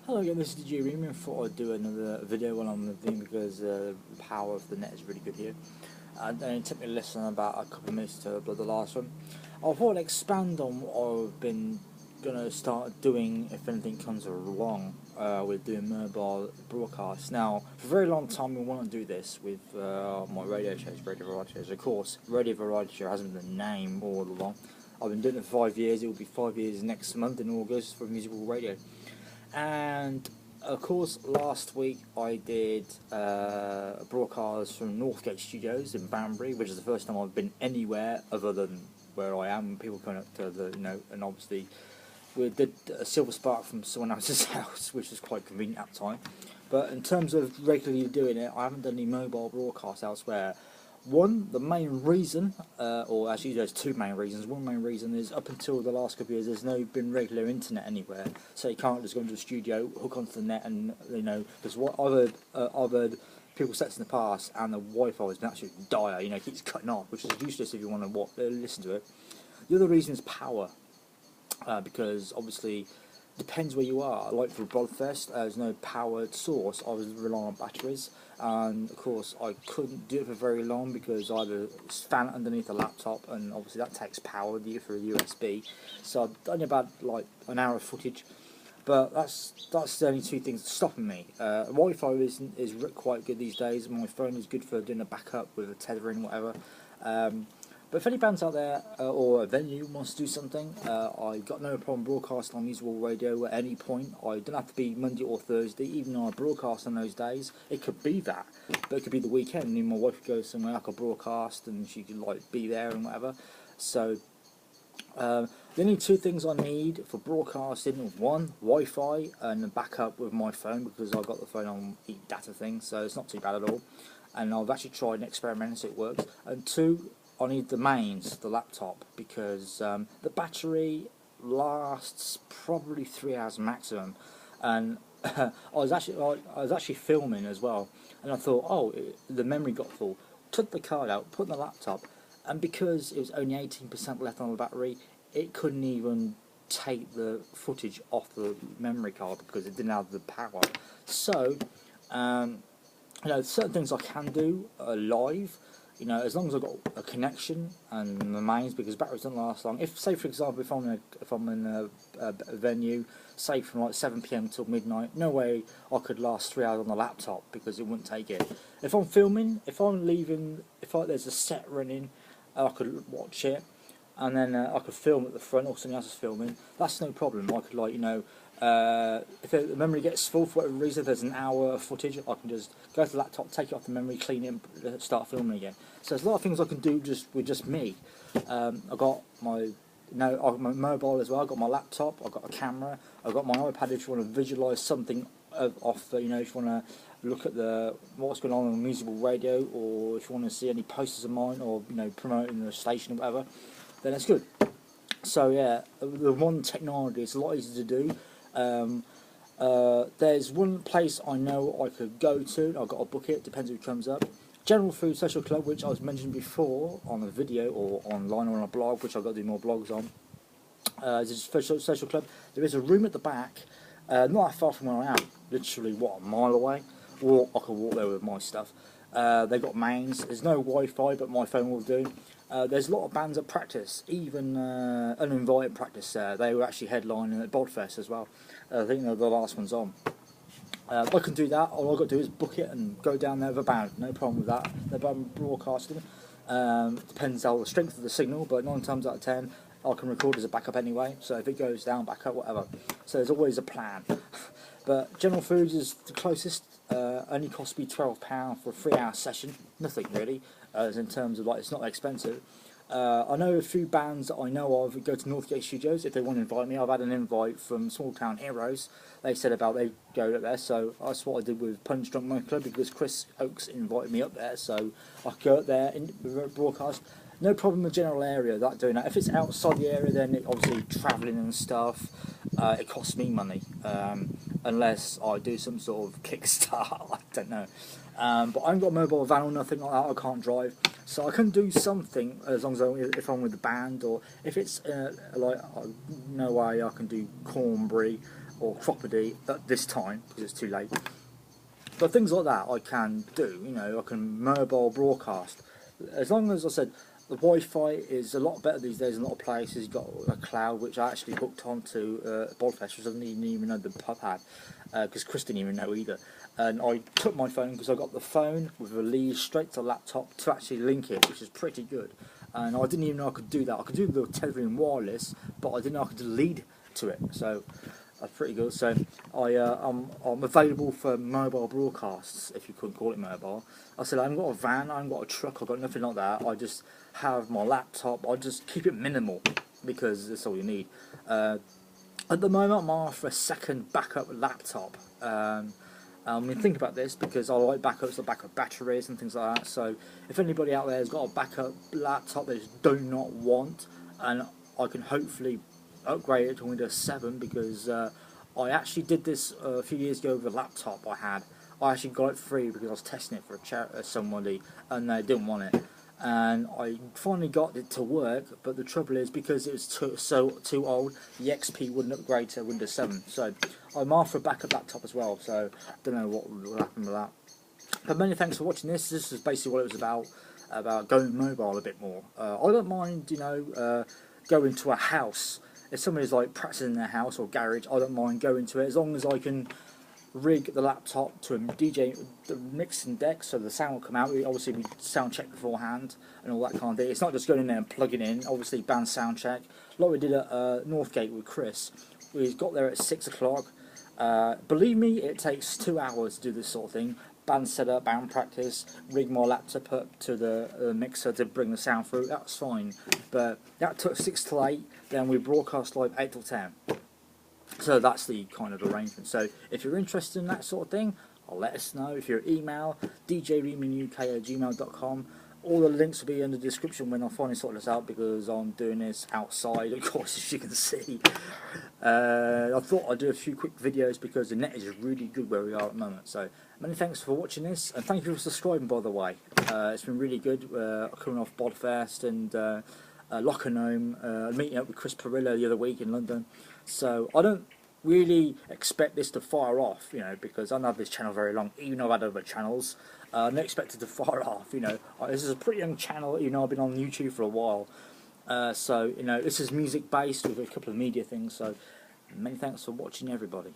Hello again, this is DJ Ream. I thought I'd do another video while I'm on the thing because the power of the net is really good here. And it took me less than about a couple of minutes to upload the last one. I thought I'd expand on what I've been going to start doing if anything comes along with doing mobile broadcasts. Now, for a very long time we want to do this with my radio shows, radio variety shows. Of course, radio variety show hasn't been the name all along. I've been doing it for 5 years. It will be 5 years next month in August for musical radio. And of course, last week I did a broadcast from Nothgate Studios in Banbury, which is the first time I've been anywhere other than where I am. People coming up to the, and obviously we did a silver spark from someone else's house, which was quite convenient at the time. But in terms of regularly doing it, I haven't done any mobile broadcasts elsewhere. One, the main reason, or actually there's two main reasons. One main reason is up until the last couple of years there's no been regular internet anywhere, so you can't just go into a studio, hook onto the net, and because what I've heard people said in the past, and the Wi-Fi has been absolutely dire. It keeps cutting off, which is useless if you want to listen to it. The other reason is power, because obviously depends where you are. Like for Bodfest, there's no powered source. I was relying on batteries, and of course I couldn't do it for very long because I had a fan underneath the laptop, and obviously that takes power for a USB. So I've done about like an hour of footage, but that's the only two things stopping me. Wi-Fi is quite good these days. My phone is good for doing a backup with a tethering, whatever. But if any bands out there or a venue wants to do something, I've got no problem broadcasting on musical radio at any point. I don't have to be Monday or Thursday, even though I broadcast on those days. It could be that, but it could be the weekend. And my wife could go somewhere, I could broadcast, and she could be there and whatever. So the only two things I need for broadcasting are one, Wi-Fi, and a backup with my phone because I've got the phone on the data thing, so it's not too bad at all. And I've actually tried and experimented, so it works. And two, I need the mains, the laptop, because the battery lasts probably 3 hours maximum. And I was actually filming as well, and I thought, oh, the memory got full. Took the card out, put in the laptop, and because it was only 18% left on the battery, it couldn't even take the footage off the memory card because it didn't have the power. So, certain things I can do live. As long as I've got a connection and the mains, because batteries don't last long. If, say for example, if I'm in a venue, say from like 7 PM till midnight, no way I could last 3 hours on the laptop because it wouldn't take it. If I'm filming, if I'm leaving, there's a set running, I could watch it, and then I could film at the front or something else is filming. That's no problem. I could if the memory gets full for whatever reason, if there's an hour of footage, I can just go to the laptop, take it off the memory, clean it, and start filming again. So there's a lot of things I can do with just me. I've got my mobile as well. I've got my laptop. I've got a camera. I've got my iPad if you want to visualise something off. If you want to look at what's going on musical radio, or if you want to see any posters of mine, or promoting the station or whatever, then it's good. So yeah, the one technology is a lot easier to do. There's one place I know I could go to. I've got to book it, depends who comes up. General Food Social Club, which I was mentioned before on a video or online or on a blog, which I've got to do more blogs on. It's a social club. There is a room at the back, not that far from where I am, literally a mile away. Or I could walk there with my stuff. They've got mains. There's no Wi-Fi, but my phone will do. There's a lot of bands at practice, even uninvited practice there. They were actually headlining at Bodfest as well. I think they're the last ones on. I can do that. All I've got to do is book it and go down there with a band. No problem with that. No problem broadcasting. Depends on the strength of the signal, but 9 times out of 10 I can record as a backup anyway. So if it goes down, backup, whatever. So there's always a plan. But General Foods is the closest. Only cost me £12 for a 3-hour session. Nothing really, as in terms of it's not expensive. I know a few bands that I know of go to Nothgate Studios if they want to invite me. I've had an invite from Small Town Heroes. They said they go up there, so that's what I did with Punch Drunk Motor Club because Chris Oakes invited me up there, so I could go up there and broadcast. No problem with general area doing that. If it's outside the area, then obviously travelling and stuff, it costs me money. Unless I do some sort of Kickstart, I don't know. But I haven't got a mobile van or nothing like that. I can't drive, so I can do something as long as if I'm with the band, or if it's no way I can do Cornbury. or property at this time because it's too late. But things like that I can do. You know, I can mobile broadcast as long as I said. The Wi-Fi is a lot better these days in a lot of places. You've got a cloud, which I actually hooked onto Bodfest, which I didn't even know the pub had, because Chris didn't even know either. And I took my phone, because I got the phone with a lead straight to the laptop to actually link it, which is pretty good. And I didn't even know I could do that. I could do the tethering wireless, but I didn't know I could do the lead to it. So that's pretty good. So I'm available for mobile broadcasts, if you couldn't call it mobile. I said I haven't got a van, I haven't got a truck, I've got nothing like that. I just have my laptop. I just keep it minimal because that's all you need. At the moment, I'm after a second backup laptop. I mean, think about this because I like backups, like backup batteries and things like that. So if anybody out there has got a backup laptop they just do not want, and I can hopefully upgrade it to Windows 7 because I actually did this a few years ago with a laptop I had. I actually got it free because I was testing it for somebody and they didn't want it. And I finally got it to work, but the trouble is because it was too old, the XP wouldn't upgrade to Windows 7. So I'm after a backup laptop as well. So I don't know what will happen with that. But many thanks for watching this. This is basically what it was about going mobile a bit more. I don't mind, you know, going to a house. If somebody's like practicing in their house or garage, I don't mind going to it as long as I can rig the laptop to a DJ the mixing deck so the sound will come out. Obviously we sound check beforehand and all that kind of thing. It's not just going in there and plugging in. Obviously band sound check like we did at Northgate with Chris. We got there at 6 o'clock. Believe me, it takes 2 hours to do this sort of thing. Band setup, band practice, rig my laptop up to the mixer to bring the sound through. That's fine, but that took 6 till 8. Then we broadcast live 8 till 10. So that's the kind of arrangement. So if you're interested in that sort of thing, I'll let us know. If you're email djreemanuk@gmail.com. All the links will be in the description when I finally sort this out because I'm doing this outside, of course, as you can see. I thought I'd do a few quick videos because the net is really good where we are at the moment. So many thanks for watching this, and thank you for subscribing, by the way. It's been really good coming off Bodfest and Lockenhome, meeting up with Chris Perillo the other week in London. So I don't really expect this to fire off, you know, because I don't have this channel very long, even though I've had other channels. I'm not expected to fire off, you know. This is a pretty young channel, you know, I've been on YouTube for a while. So, you know, this is music based with a couple of media things, so many thanks for watching, everybody.